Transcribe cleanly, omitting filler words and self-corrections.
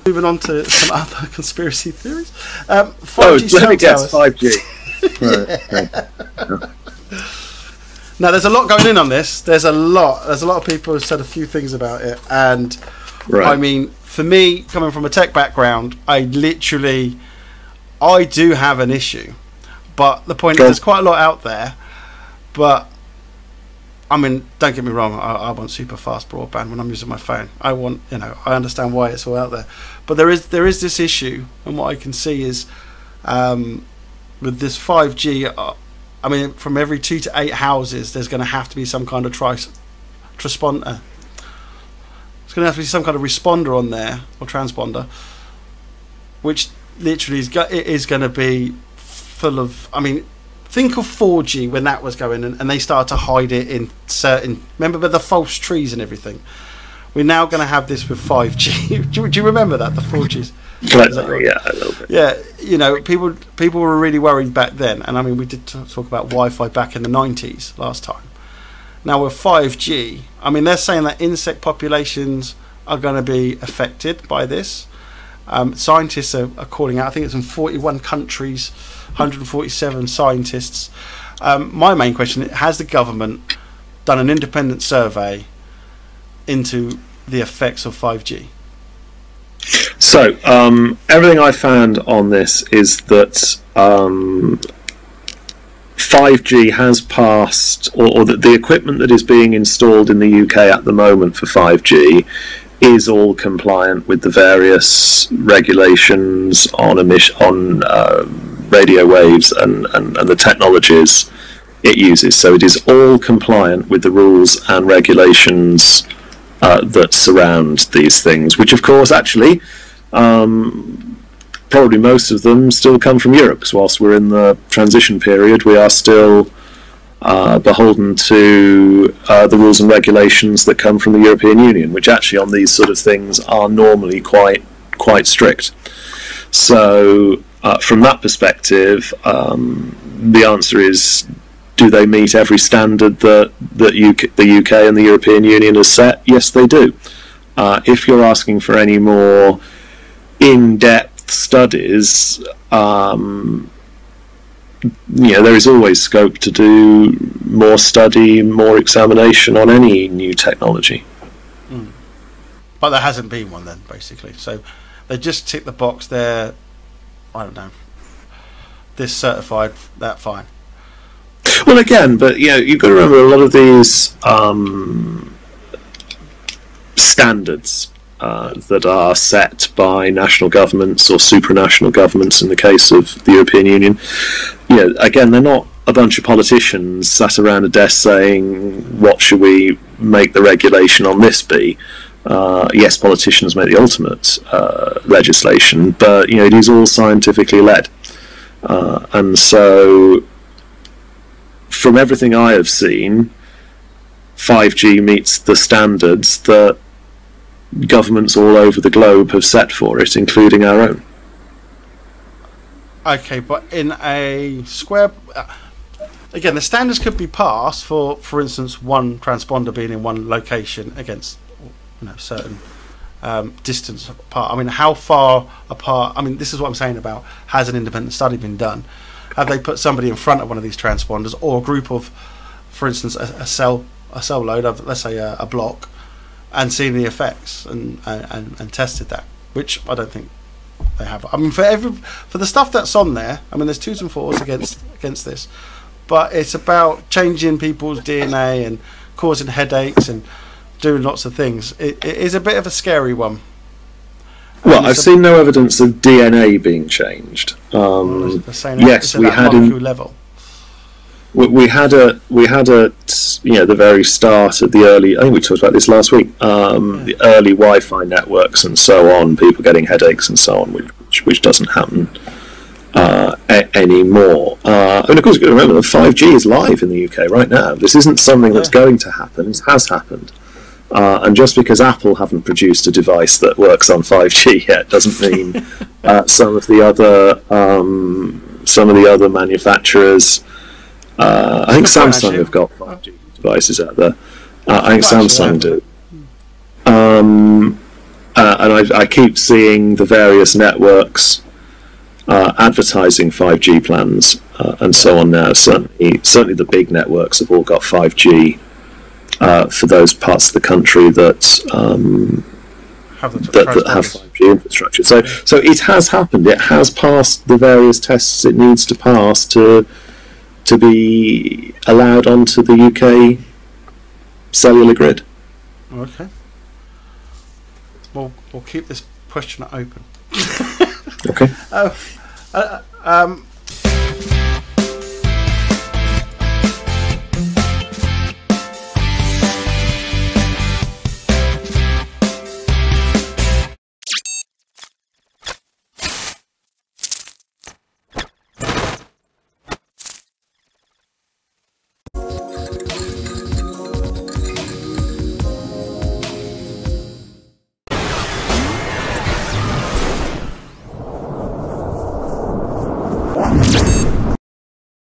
Moving on to some other conspiracy theories. 5G let me guess, towers. 5G. Now, there's a lot going in on this. There's a lot of people who said a few things about it, and I mean, for me, coming from a tech background, I do have an issue. But the point is, there's quite a lot out there. But I mean, don't get me wrong. I want super fast broadband when I'm using my phone. I want, I understand why it's all out there. But there is this issue, and what I can see is with this 5G. I mean, from every 2 to 8 houses, there's going to have to be some kind of transponder. There's going to have to be some kind of responder on there, or transponder, which literally is going to be full of. I mean, think of 4G when that was going, and they started to hide it in certain. Remember with the false trees and everything. We're now going to have this with 5G. do you remember that, the 4Gs? Yeah, a little bit. Yeah, people were really worried back then, and I mean, we did talk about Wi-Fi back in the 90s last time. Now with 5G, I mean, they're saying that insect populations are going to be affected by this. Scientists are calling out. I think it's in 41 countries, 147 scientists. My main question: has the government done an independent survey into the effects of 5G? So, everything I found on this is that 5G has passed, or that the equipment that is being installed in the UK at the moment for 5G is all compliant with the various regulations on radio waves and the technologies it uses. So it is all compliant with the rules and regulations that surround these things, which of course actually probably most of them still come from Europe, because whilst we're in the transition period, we are still beholden to the rules and regulations that come from the European Union, which actually on these sort of things are normally quite strict. So from that perspective, the answer is, do they meet every standard that the UK and the European Union has set? Yes, they do. If you're asking for any more in-depth studies, there is always scope to do more study, more examination on any new technology. But there hasn't been one then, basically. So they just tick the box there. I don't know. This certified, that fine. Well, again, but you've got to remember a lot of these standards that are set by national governments or supranational governments in the case of the European Union. Again, they're not a bunch of politicians sat around a desk saying, what should we make the regulation on this be? Yes, politicians make the ultimate legislation, but it is all scientifically led. And so from everything I have seen, 5G meets the standards that governments all over the globe have set for it, including our own. Okay, but in a square... again, the standards could be passed for instance, one transponder being in one location against certain distance apart. I mean, how far apart... I mean, this is what I'm saying about, has an independent study been done? Have they put somebody in front of one of these transponders, or a group of, for instance, a cell load of, let's say, a block, and seen the effects and tested that, which I don't think they have. I mean, for the stuff that's on there, I mean, there's 2s and 4s against this, but it's about changing people's DNA and causing headaches and doing lots of things. It is a bit of a scary one. Well, I've seen no evidence of DNA being changed. Yes, we had level. We had at the very start of the early. I think we talked about this last week. The early Wi-Fi networks and so on, people getting headaches and so on, which doesn't happen anymore. And of course, you've got to remember that 5G is live in the UK right now. This isn't something that's going to happen. It has happened. And just because Apple haven't produced a device that works on 5G yet doesn't mean some of the other manufacturers. I think Samsung have got 5G devices out there. I think Samsung do. and I keep seeing the various networks advertising 5G plans and so on now. Certainly the big networks have all got 5G for those parts of the country that have 5G infrastructure. So it has happened. It has passed the various tests it needs to pass to be allowed onto the UK cellular grid. Okay. We'll keep this question open. Okay.